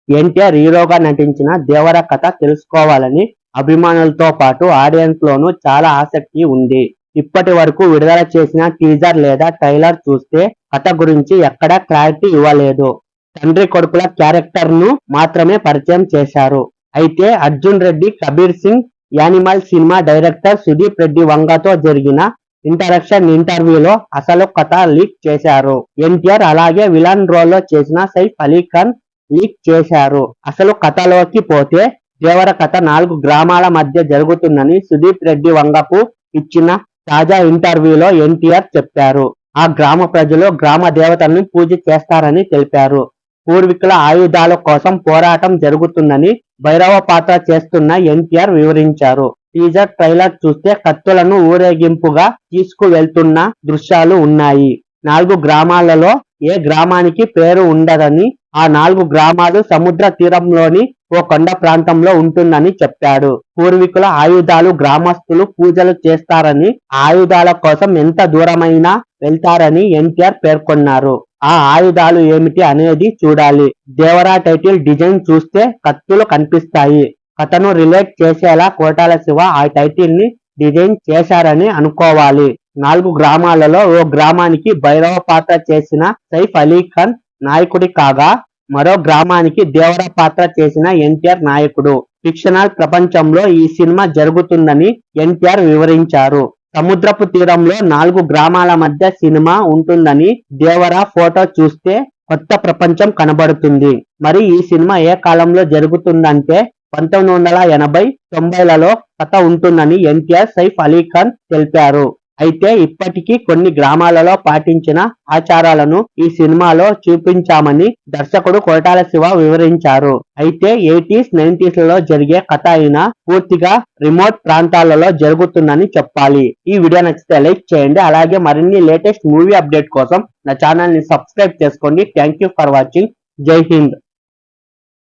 ఎన్టీఆర్ హీరోగా నటించిన దేవర కథ తెలుసుకోవాలని అభిమానులతో పాటు ఆడియన్స్ లోనూ చాలా ఆసక్తి ఉంది. ఇప్పటి వరకు విడుదల చేసిన టీజర్ లేదా ట్రైలర్ చూస్తే కథ గురించి ఎక్కడా క్లారిటీ ఇవ్వలేదు. తండ్రి కొడుకుల క్యారెక్టర్ ను మాత్రమే పరిచయం చేశారు. అయితే Arjun Reddy, Kabir Singh Animal cinema director Sudeep Reddy వంగతో జరిగిన ఇంటరాక్షన్ ఇంటర్వ్యూలో అసలు కథ లీక్ చేశారు. ఎన్టీఆర్ అలాగే విలన్ రోల్లో చేసిన సైఫ్ అలీ ఖాన్ లీక్ చేశారు. అసలు కథలోకి పోతే దేవర కథ 4 గ్రామాల మధ్య జరుగుతుందని సుదీప్ రెడ్డి వంగకు ఇచ్చిన తాజా ఇంటర్వ్యూలో ఎన్టీఆర్ చెప్పారు. ఆ గ్రామ ప్రజలు గ్రామ దేవతలను పూజ చేస్తారని తెలిపారు. పూర్వీకుల ఆయుధాల కోసం పోరాటం జరుగుతుందని భైరవ పాత్ర చేస్తున్న ఎన్టీఆర్ వివరించారు. టీజర్ ట్రైలర్ చూస్తే కత్తులను ఊరేగింపుగా తీసుకువెళ్తున్న దృశ్యాలు ఉన్నాయి. 4 గ్రామాలలో ఏ గ్రామానికి పేరు ఉండదని, ఆ 4 గ్రామాలు సముద్ర తీరంలోని ఓ కొండ ప్రాంతంలో ఉంటుందని చెప్పాడు. పూర్వీకుల ఆయుధాలు గ్రామస్తులు పూజలు చేస్తారని, ఆయుధాల కోసం ఎంత దూరమైనా వెళ్తారని ఎన్టీఆర్ పేర్కొన్నారు. ఆ ఆయుధాలు ఏమిటి అనేది చూడాలి. దేవరా టైటిల్ డిజైన్ చూస్తే కత్తులు కనిపిస్తాయి. కథను రిలేట్ చేసేలా కోటాల శివ ఆ టైటిల్ ని డిజైన్ చేశారని అనుకోవాలి. 4 గ్రామాలలో ఓ గ్రామానికి భైరవ పాత్ర చేసిన సైఫ్ అలీ ఖాన్ నాయకుడి కాగా, మరో గ్రామానికి దేవర పాత్ర చేసిన ఎన్టీఆర్ నాయకుడు. ఫిక్షనల్ ప్రపంచంలో ఈ సినిమా జరుగుతుందని ఎన్టీఆర్ వివరించారు. సముద్రపు తీరంలో 4 గ్రామాల మధ్య సినిమా ఉంటుందని దేవర ఫోటో చూస్తే కొత్త ప్రపంచం కనబడుతుంది. మరి ఈ సినిమా ఏ కాలంలో జరుగుతుందంటే 1980, 90లలో కథ ఉంటుందని ఎన్టీఆర్, సైఫ్ అలీ ఖాన్ తెలిపారు. అయితే ఇప్పటికీ కొన్ని గ్రామాలలో పాటించిన ఆచారాలను ఈ సినిమాలో చూపించామని దర్శకుడు కోటాల శివ వివరించారు. అయితే 80s, 90sలలో జరిగే కథ అయినా పూర్తిగా రిమోట్ ప్రాంతాలలో జరుగుతుందని చెప్పాలి. ఈ వీడియో నచ్చితే లైక్ చేయండి. అలాగే మరిన్ని లేటెస్ట్ మూవీ అప్డేట్ కోసం నా ఛానల్ ని సబ్స్క్రైబ్ చేసుకోండి. Thank you for watching. జై హింద్.